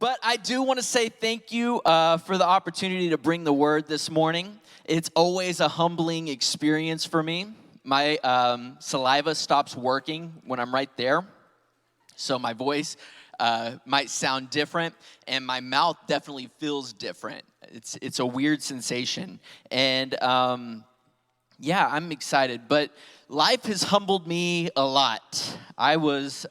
But I do want to say thank you for the opportunity to bring the word this morning. It's always a humbling experience for me. My saliva stops working when I'm right there, so my voice might sound different, and my mouth definitely feels different. It's a weird sensation, and yeah, I'm excited, but life has humbled me a lot. I was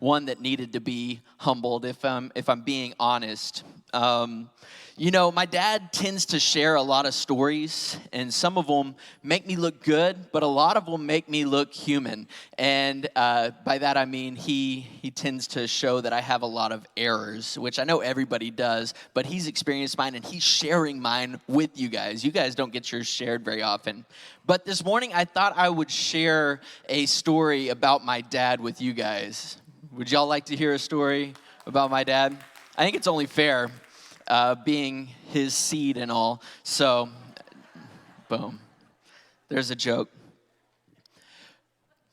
one that needed to be humbled, if I'm being honest. My dad tends to share a lot of stories, and some of them make me look good, but a lot of them make me look human. And by that I mean he tends to show that I have a lot of errors, which I know everybody does, but he's experienced mine, and he's sharing mine with you guys. You guys don't get yours shared very often. But this morning, I thought I would share a story about my dad with you guys. Would y'all like to hear a story about my dad? I think it's only fair. Being his seed and all. So, boom. There's a joke.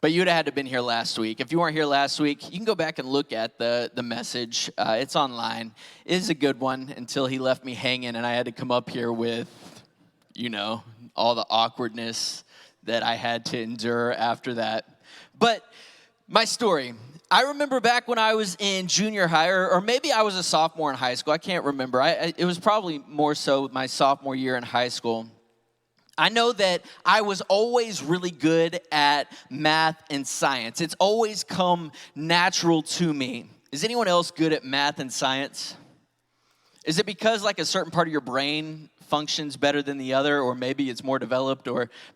But you'd have had to have been here last week. If you weren't here last week, you can go back and look at the message. It's online. It is a good one until he left me hanging and I had to come up here with, all the awkwardness that I had to endure after that. But my story. I remember back when I was in junior high, or maybe I was a sophomore in high school. I can't remember. It was probably more so my sophomore year in high school. I know that I was always really good at math and science. It's always come natural to me. Is anyone else good at math and science? Is it because like a certain part of your brain functions better than the other, or maybe it's more developed,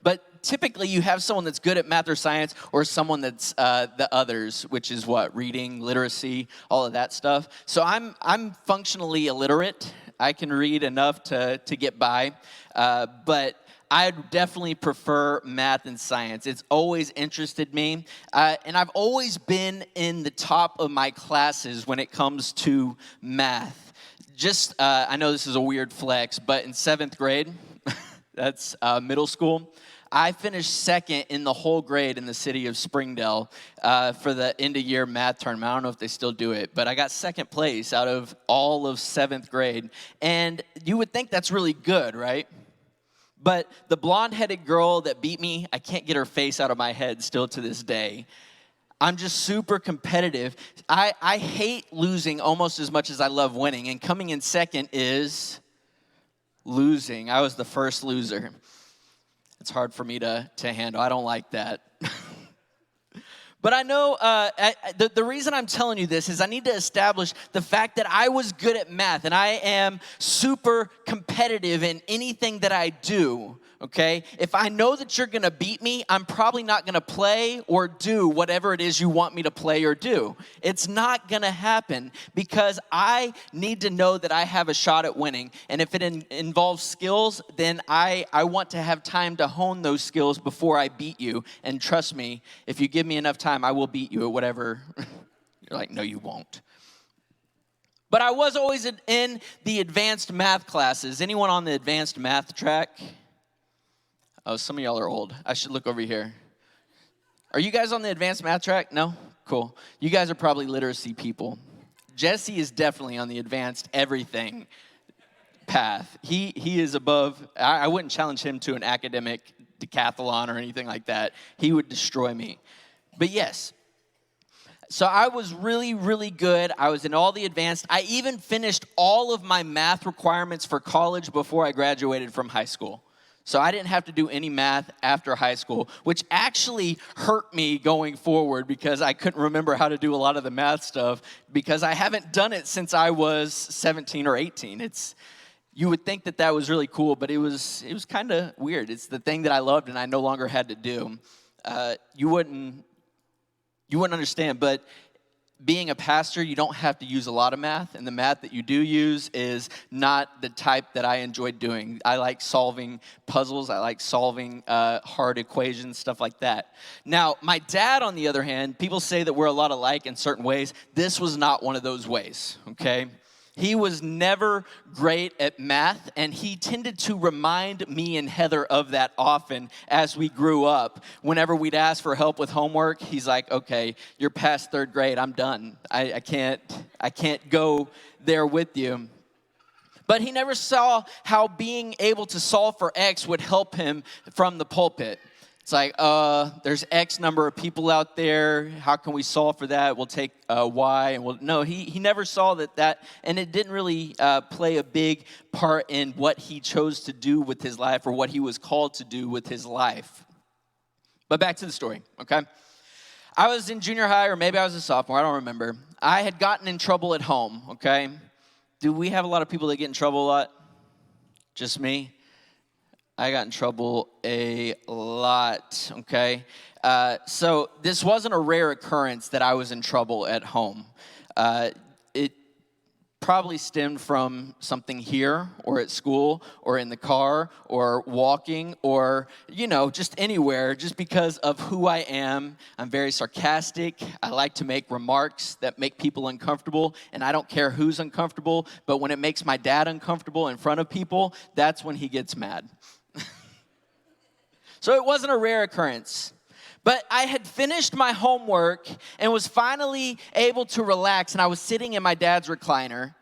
but typically you have someone that's good at math or science, or someone that's the others, which is what? Reading, literacy, all of that stuff. So I'm functionally illiterate. I can read enough to get by, but I definitely prefer math and science. It's always interested me, and I've always been in the top of my classes when it comes to math. I know this is a weird flex, but in 7th grade, that's middle school, I finished second in the whole grade in the city of Springdale for the end-of-year math tournament. I don't know if they still do it, but I got second place out of all of 7th grade. And you would think that's really good, right? But the blonde-headed girl that beat me, I can't get her face out of my head still to this day. I'm just super competitive. I hate losing almost as much as I love winning, and coming in second is losing. I was the first loser. It's hard for me to handle. I don't like that. But I know the reason I'm telling you this is I need to establish the fact that I was good at math, and I am super competitive in anything that I do, okay? If I know that you're going to beat me, I'm probably not going to play or do whatever it is you want me to play or do. It's not going to happen because I need to know that I have a shot at winning. And if it involves skills, then I want to have time to hone those skills before I beat you. And trust me, if you give me enough time, I will beat you at whatever. You're like, no, you won't. But I was always in the advanced math classes. Anyone on the advanced math track? Oh, some of y'all are old. I should look over here. Are you guys on the advanced math track? No? Cool. You guys are probably literacy people. Jesse is definitely on the advanced everything path. He is above. I wouldn't challenge him to an academic decathlon or anything like that. He would destroy me. But yes. So I was really, really good. I was in all the advanced. I even finished all of my math requirements for college before I graduated from high school. So I didn't have to do any math after high school, which actually hurt me going forward because I couldn't remember how to do a lot of the math stuff because I haven't done it since I was 17 or 18. You would think that was really cool, but it was kind of weird. It's the thing that I loved and I no longer had to do. You wouldn't understand, but being a pastor, you don't have to use a lot of math, and the math that you do use is not the type that I enjoy doing. I like solving puzzles. I like solving hard equations, stuff like that. Now, my dad, on the other hand, people say that we're a lot alike in certain ways. This was not one of those ways, okay? He was never great at math, and he tended to remind me and Heather of that often as we grew up. Whenever we'd ask for help with homework, he's like, okay, you're past third grade, I'm done. I can't go there with you. But he never saw how being able to solve for X would help him from the pulpit. It's like, there's X number of people out there. How can we solve for that? We'll take Y. And no, he never saw that, and it didn't really play a big part in what he chose to do with his life or what he was called to do with his life. But back to the story, okay? I was in junior high, or maybe I was a sophomore. I don't remember. I had gotten in trouble at home, okay? Do we have a lot of people that get in trouble a lot? Just me? I got in trouble a lot, okay? So this wasn't a rare occurrence that I was in trouble at home. It probably stemmed from something here or at school or in the car or walking or, just anywhere, just because of who I am. I'm very sarcastic. I like to make remarks that make people uncomfortable, and I don't care who's uncomfortable, but when it makes my dad uncomfortable in front of people, that's when he gets mad. So it wasn't a rare occurrence. But I had finished my homework and was finally able to relax. And I was sitting in my dad's recliner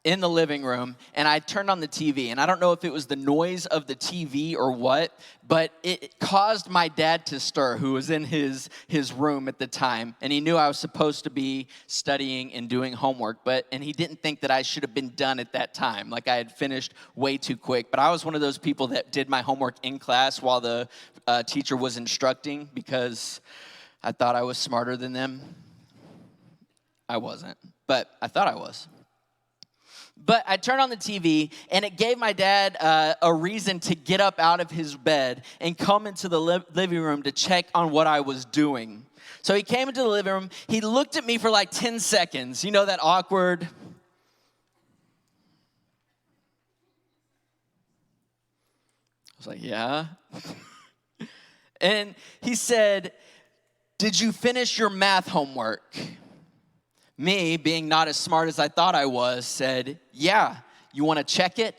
in the living room, and I turned on the TV. And I don't know if it was the noise of the TV or what, but it caused my dad to stir, who was in his room at the time. And he knew I was supposed to be studying and doing homework, and he didn't think that I should have been done at that time. Like I had finished way too quick. But I was one of those people that did my homework in class while the teacher was instructing because I thought I was smarter than them. I wasn't, but I thought I was. But I turned on the TV, and it gave my dad a reason to get up out of his bed and come into the living room to check on what I was doing. So he came into the living room. He looked at me for like 10 seconds. You know, that awkward. I was like, yeah. And he said, "Did you finish your math homework?" Me, being not as smart as I thought I was, said, "Yeah, you want to check it?"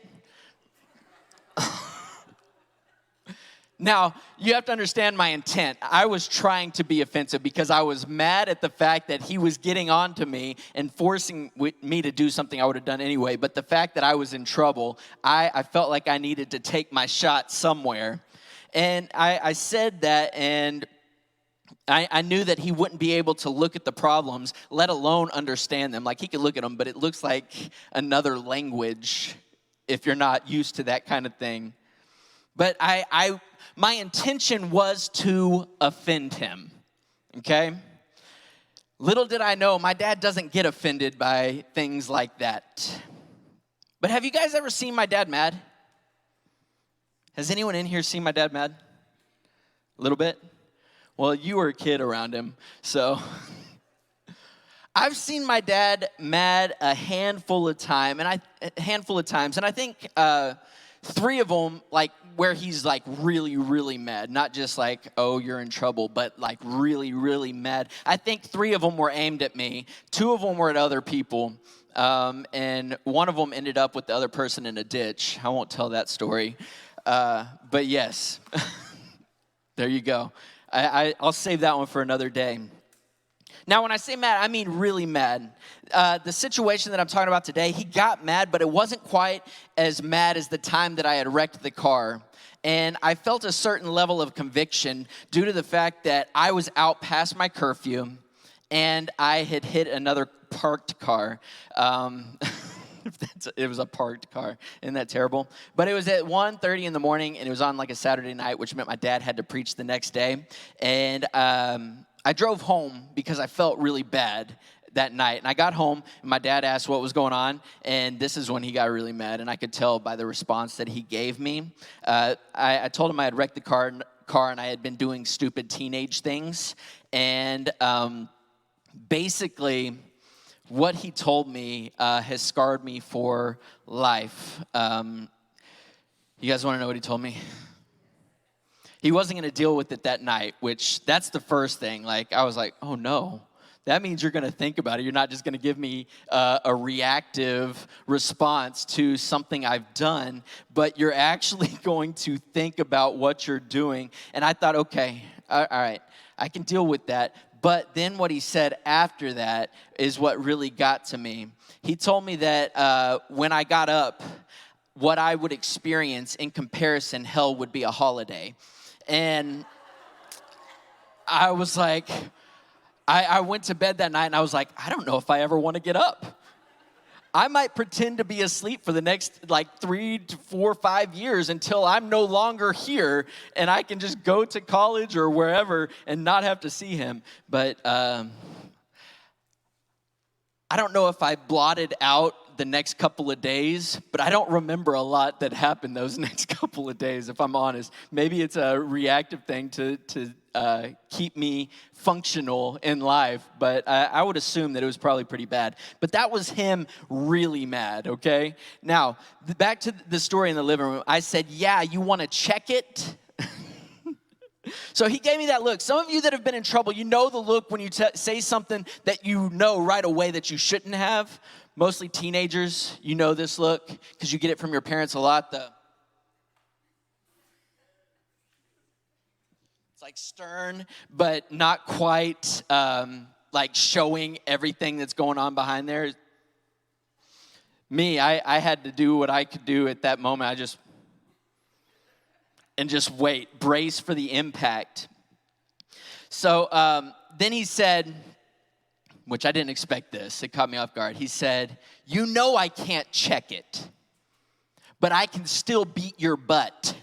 Now, you have to understand my intent. I was trying to be offensive because I was mad at the fact that he was getting on to me and forcing me to do something I would have done anyway. But the fact that I was in trouble, I felt like I needed to take my shot somewhere. And I said that, and I knew that he wouldn't be able to look at the problems, let alone understand them. Like, he could look at them, but it looks like another language if you're not used to that kind of thing. But my intention was to offend him, okay? Little did I know, my dad doesn't get offended by things like that. But have you guys ever seen my dad mad? Has anyone in here seen my dad mad? A little bit? Well, you were a kid around him, so I've seen my dad mad a handful of times, and I think 3 of them, like, where he's like really, really mad, not just like, oh, you're in trouble, but like really, really mad. I think 3 of them were aimed at me. 2 of them were at other people, and one of them ended up with the other person in a ditch. I won't tell that story, but yes, there you go. I'll save that one for another day. Now, when I say mad, I mean really mad. The situation that I'm talking about today, he got mad, but it wasn't quite as mad as the time that I had wrecked the car. And I felt a certain level of conviction due to the fact that I was out past my curfew, and I had hit another parked car. It was a parked car. Isn't that terrible? But it was at 1:30 in the morning, and it was on like a Saturday night, which meant my dad had to preach the next day. And I drove home because I felt really bad that night. And I got home, and my dad asked what was going on, and this is when he got really mad, and I could tell by the response that he gave me. I told him I had wrecked the car, and I had been doing stupid teenage things. And basically, what he told me has scarred me for life. You guys want to know what he told me? He wasn't going to deal with it that night, which that's the first thing. Like, I was like, oh no, That means you're going to think about it. You're not just going to give me a reactive response to something I've done, but you're actually going to think about what you're doing. And I thought, okay, all right, I can deal with that. But then what he said after that is what really got to me. He told me that when I got up, what I would experience in comparison, hell would be a holiday. And I was like, I went to bed that night and I was like, I don't know if I ever want to get up. I might pretend to be asleep for the next 3 to 4 or 5 years until I'm no longer here and I can just go to college or wherever and not have to see him. But I don't know if I blotted out the next couple of days, but I don't remember a lot that happened those next couple of days, if I'm honest. Maybe it's a reactive thing to keep me functional in life, but I would assume that it was probably pretty bad. But that was him really mad, okay? Now, back to the story in the living room. I said, yeah, you want to check it? So he gave me that look. Some of you that have been in trouble, you know the look when you say something that you know right away that you shouldn't have. Mostly teenagers, you know this look because you get it from your parents a lot. It's like stern, but not quite like showing everything that's going on behind there. Me, I had to do what I could do at that moment. Just wait, brace for the impact. So then he said, which I didn't expect this. It caught me off guard. He said, you know I can't check it, but I can still beat your butt.